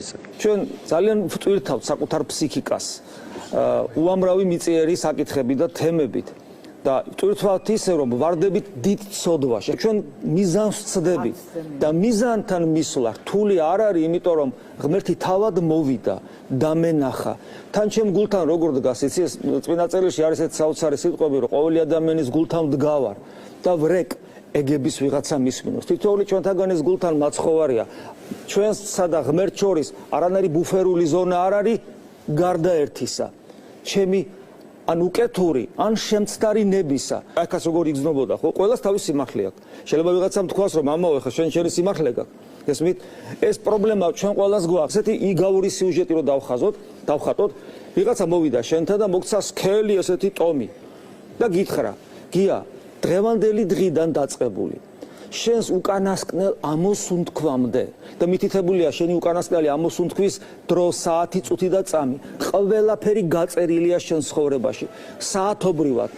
ისე. ჩვენ ძალიან ვტვირთავთ საკუთარ ფსიქიკას უამრავი მიწიერი საკითხები და თემებით და ვტვირთავთ ისე რომ ვარდებით დიდ ცოდვაში. ჩვენ მიზანს ვცდებით და მიზანთან მისვლა რთული არ არის, იმიტომ რომ ღმერთი თავად მოვიდა და მენახა. თან ჩემ გულთან როგორ დგას, იცი ეს წმინდა წერილში არის ეს საოცარი სიტყვები, რომ ყოველი ადამიანის გულთან ვდგავარ და ვრეკ ეგების ვიღაცა მისმინოს. თითოეული ჩვენთაგან ეს გულთან მაცხოვარია. ჩვენსა და ღმერთს შორის არანაირი ბუფერული ზონა არ არის გარდა ერთისა. ჩემი ან უკეთური, ან შემცდარი ნებისა. აქაც როგორ იგრძნობოდა, ხო? ყველას თავის სიმართლე აქვს. შეიძლება ვიღაცამ თქვას, რომ ამაო, ხა შენი სიმართლე გაქვს. ესმით, ეს პრობლემა ჩვენ ყველას გვაქვს. ესეთი იგავური სიუჟეტი რომ დავხატოთ, ვიღაცა მოვიდა შენთან და მოგცა სქელი ესეთი ტომი და გითხრა, გია, დღევანდელი დღიდან დაწყებული შენს უკანასკნელ ამოსუნთქვამდე და მითითებულია შენი უკანასკნელი ამოსუნთქვის დრო, საათი, წუთი და წამი. ყველაფერი გაწერილია შენ ცხოვრებაში. საათობრივად,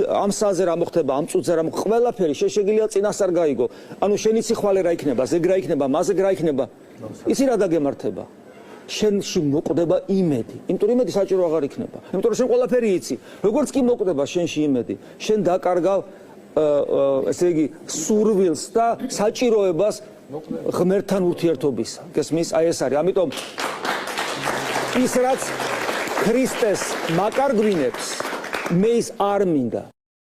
ამ საათზე რა მოხდება, ამ წუთზე რა მოხდება, ყველაფერი შეშეგიძლია წინასწარ გაიგო. ანუ შენი სიხვალე რა იქნება, ზეგ რა იქნება, მასზე რა იქნება. ისი რა დაგემართება? შენში მოკვდება იმედი. იმიტომ რომ იმედი საჭირო აღარ იქნება. იმიტომ რომ შენ ყველაფერი იცი. როგორც კი მოკვდება შენში იმედი, შენ დაკარგავ ესე იგი სურვილს და საჭიროებას ღმერთთან ურთიერთობისა. გესმის? აი ეს არის. ამიტომ ის რაც ქრისტეს მაკარგვინებს, მე ის არ მინდა.